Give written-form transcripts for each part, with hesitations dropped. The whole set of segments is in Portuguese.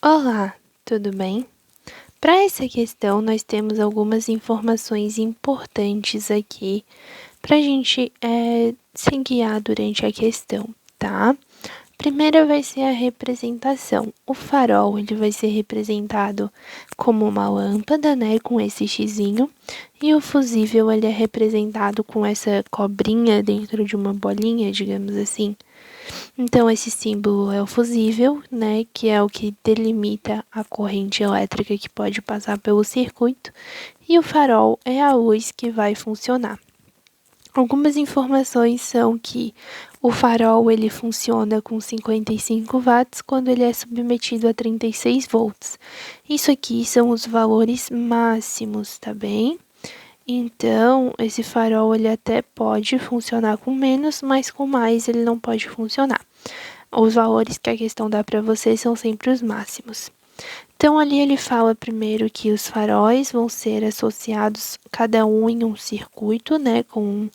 Olá, tudo bem? Para essa questão, nós temos algumas informações importantes aqui para a gente se guiar durante a questão, tá? Primeiro vai ser a representação. O farol ele vai ser representado como uma lâmpada, né, com esse xizinho, e o fusível ele é representado com essa cobrinha dentro de uma bolinha, digamos assim. Então, esse símbolo é o fusível, né, que é o que delimita a corrente elétrica que pode passar pelo circuito, e o farol é a luz que vai funcionar. Algumas informações são que o farol ele funciona com 55 watts quando ele é submetido a 36 volts. Isso aqui são os valores máximos, tá bem? Então, esse farol ele até pode funcionar com menos, mas com mais ele não pode funcionar. Os valores que a questão dá para vocês são sempre os máximos. Então, ali ele fala primeiro que os faróis vão ser associados, cada um em um circuito, né, com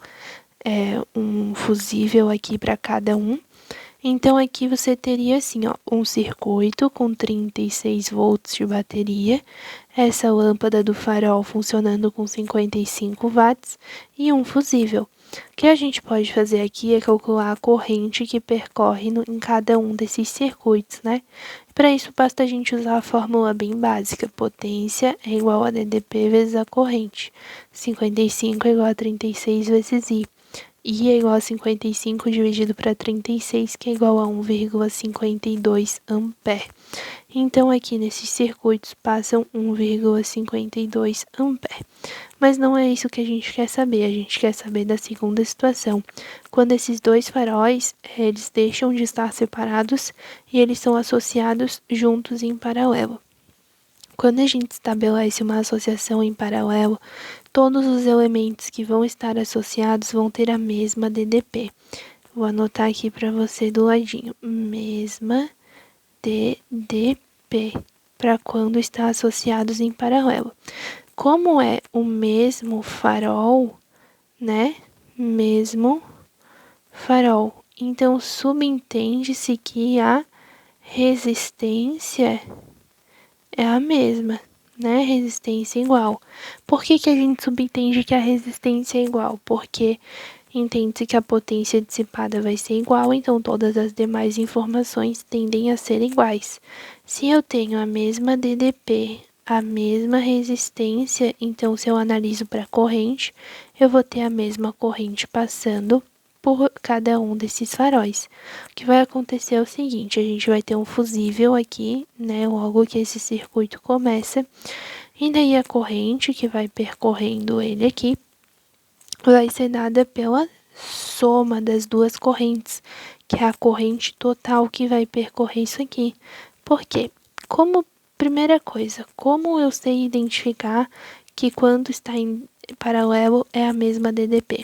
um fusível aqui para cada um. Então, aqui você teria assim, ó, um circuito com 36 volts de bateria, essa lâmpada do farol funcionando com 55 watts e um fusível. O que a gente pode fazer aqui é calcular a corrente que percorre em cada um desses circuitos, né? Para isso, basta a gente usar a fórmula bem básica. Potência é igual a DDP vezes a corrente. 55 é igual a 36 vezes I. I é igual a 55 dividido para 36, que é igual a 1,52 ampere. Então, aqui nesses circuitos passam 1,52 ampere. Mas não é isso que a gente quer saber. A gente quer saber da segunda situação. Quando esses dois faróis, eles deixam de estar separados e eles são associados juntos em paralelo. Quando a gente estabelece uma associação em paralelo, todos os elementos que vão estar associados vão ter a mesma DDP. Vou anotar aqui para você do ladinho. Mesma DDP, para quando está associados em paralelo. Como é o mesmo farol, né? Mesmo farol. Então, subentende-se que a resistência é a mesma, né? Resistência igual. Por que a gente subentende que a resistência é igual? Porque entende-se que a potência dissipada vai ser igual, então todas as demais informações tendem a ser iguais. Se eu tenho a mesma DDP, a mesma resistência, então se eu analiso para a corrente, eu vou ter a mesma corrente passando por cada um desses faróis. O que vai acontecer é o seguinte, a gente vai ter um fusível aqui, né, logo que esse circuito começa, e daí a corrente que vai percorrendo ele aqui vai ser dada pela soma das duas correntes, que é a corrente total que vai percorrer isso aqui. Por quê? Primeira coisa, como eu sei identificar que quando está em paralelo é a mesma DDP?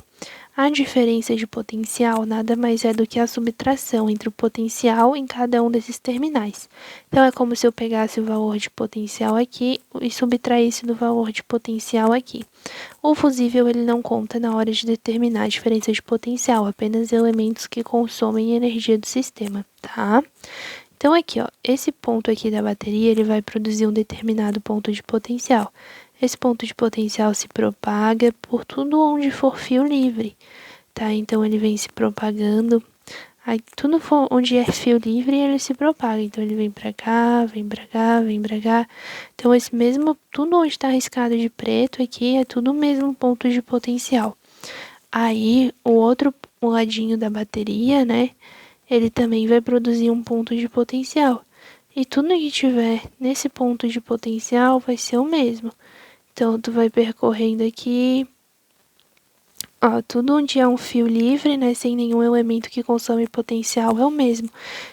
A diferença de potencial nada mais é do que a subtração entre o potencial em cada um desses terminais. Então, é como se eu pegasse o valor de potencial aqui e subtraísse do valor de potencial aqui. O fusível ele não conta na hora de determinar a diferença de potencial, apenas elementos que consomem energia do sistema, tá? Então, aqui, ó, esse ponto aqui da bateria, ele vai produzir um determinado ponto de potencial. Esse ponto de potencial se propaga por tudo onde for fio livre, tá? Então, ele vem se propagando. Aí, tudo onde é fio livre, ele se propaga. Então, ele vem pra cá, vem pra cá, vem pra cá. Então, esse mesmo, tudo onde está riscado de preto aqui, é tudo o mesmo ponto de potencial. Aí, o outro ladinho da bateria, né? Ele também vai produzir um ponto de potencial. E tudo que tiver nesse ponto de potencial vai ser o mesmo. Então, tu vai percorrendo aqui, ó, tudo onde é um fio livre, né, sem nenhum elemento que consome potencial é o mesmo.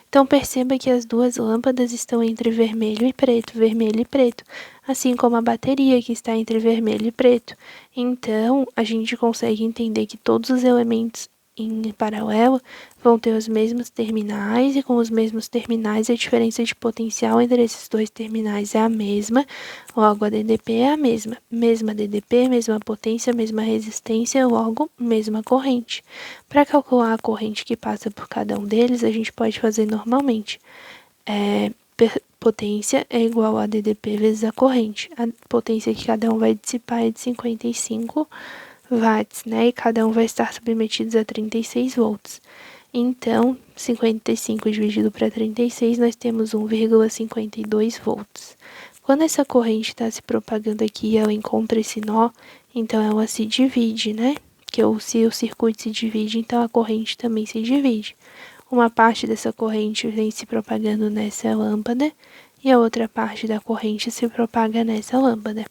Então, perceba que as duas lâmpadas estão entre vermelho e preto, assim como a bateria que está entre vermelho e preto. Então, a gente consegue entender que todos os elementos em paralelo vão ter os mesmos terminais, e com os mesmos terminais a diferença de potencial entre esses dois terminais é a mesma, logo a DDP é a mesma. Mesma DDP, mesma potência, mesma resistência, logo mesma corrente. Para calcular a corrente que passa por cada um deles, a gente pode fazer normalmente. potência é igual a DDP vezes a corrente. A potência que cada um vai dissipar é de 55 watts, né? E cada um vai estar submetidos a 36 volts. Então, 55 dividido para 36, nós temos 1,52 volts. Quando essa corrente está se propagando aqui e ela encontra esse nó, então ela se divide, né? Porque se o circuito se divide, então a corrente também se divide. Uma parte dessa corrente vem se propagando nessa lâmpada e a outra parte da corrente se propaga nessa lâmpada.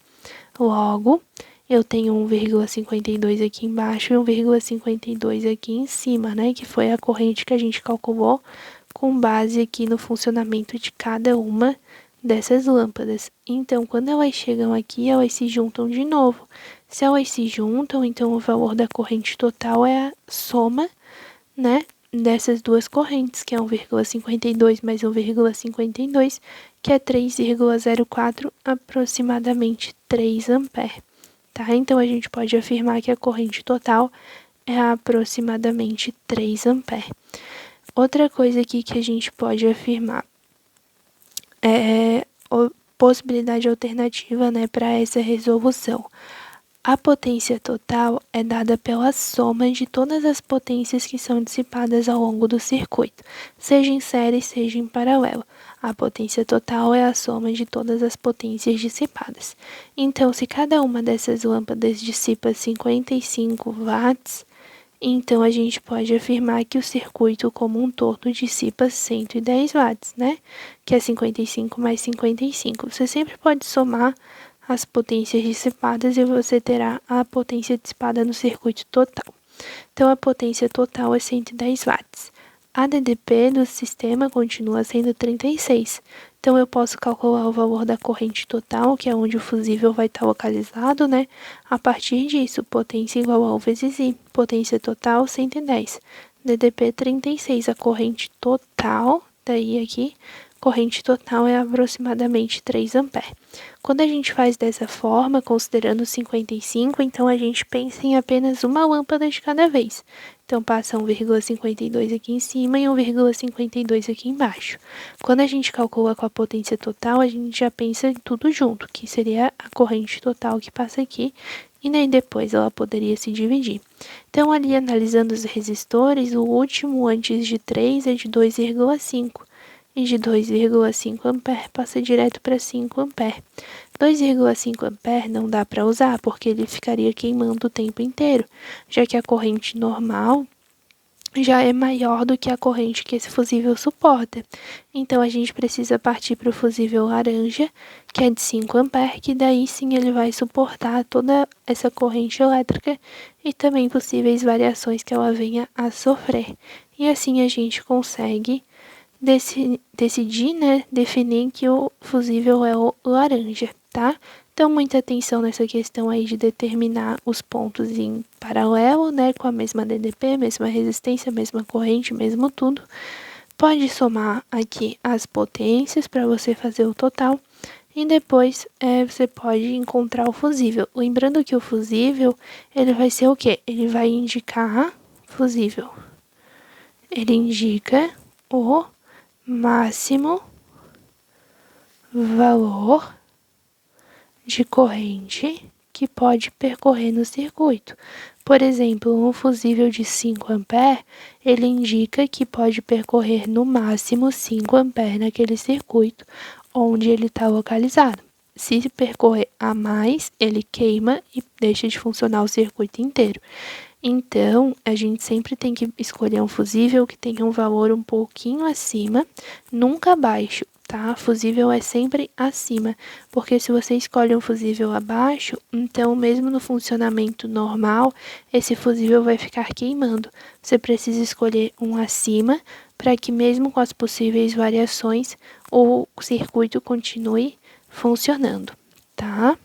Logo, eu tenho 1,52 aqui embaixo e 1,52 aqui em cima, né? Que foi a corrente que a gente calculou com base aqui no funcionamento de cada uma dessas lâmpadas. Então, quando elas chegam aqui, elas se juntam de novo. Se elas se juntam, então o valor da corrente total é a soma, né, dessas duas correntes, que é 1,52 mais 1,52, que é 3,04, aproximadamente 3 ampere, tá? Então, a gente pode afirmar que a corrente total é aproximadamente 3 ampere. Outra coisa aqui que a gente pode afirmar é a possibilidade alternativa, né, para essa resolução. A potência total é dada pela soma de todas as potências que são dissipadas ao longo do circuito, seja em série, seja em paralelo. A potência total é a soma de todas as potências dissipadas. Então, se cada uma dessas lâmpadas dissipa 55 watts, então a gente pode afirmar que o circuito como um todo dissipa 110 watts, né? Que é 55 mais 55. Você sempre pode somar as potências dissipadas e você terá a potência dissipada no circuito total. Então, a potência total é 110 watts. A DDP do sistema continua sendo 36. Então, eu posso calcular o valor da corrente total, que é onde o fusível vai estar localizado, né? A partir disso, potência igual a U vezes I. Potência total, 110. DDP, 36. A corrente total, daí aqui, corrente total é aproximadamente 3 amperes. Quando a gente faz dessa forma, considerando 55, então a gente pensa em apenas uma lâmpada de cada vez. Então, passa 1,52 aqui em cima e 1,52 aqui embaixo. Quando a gente calcula com a potência total, a gente já pensa em tudo junto, que seria a corrente total que passa aqui, e nem depois ela poderia se dividir. Então, ali analisando os resistores, o último antes de 3 é de 2,5. E de 2,5 ampere passa direto para 5 ampere. 2,5 ampere não dá para usar, porque ele ficaria queimando o tempo inteiro, já que a corrente normal já é maior do que a corrente que esse fusível suporta. Então, a gente precisa partir para o fusível laranja, que é de 5 ampere, que daí sim ele vai suportar toda essa corrente elétrica e também possíveis variações que ela venha a sofrer. E assim a gente consegue decidir, né, definir que o fusível é o laranja, tá? Então, muita atenção nessa questão aí de determinar os pontos em paralelo, né, com a mesma DDP, mesma resistência, mesma corrente, mesmo tudo. Pode somar aqui as potências para você fazer o total e depois você pode encontrar o fusível. Lembrando que o fusível, ele vai ser o quê? Ele vai indicar fusível. Ele indica o máximo valor de corrente que pode percorrer no circuito. Por exemplo, um fusível de 5 ampere, ele indica que pode percorrer no máximo 5 ampere naquele circuito onde ele está localizado. Se percorrer a mais, ele queima e deixa de funcionar o circuito inteiro. Então, a gente sempre tem que escolher um fusível que tenha um valor um pouquinho acima, nunca abaixo, tá? Fusível é sempre acima, porque se você escolhe um fusível abaixo, então mesmo no funcionamento normal, esse fusível vai ficar queimando. Você precisa escolher um acima para que mesmo com as possíveis variações, o circuito continue funcionando, tá?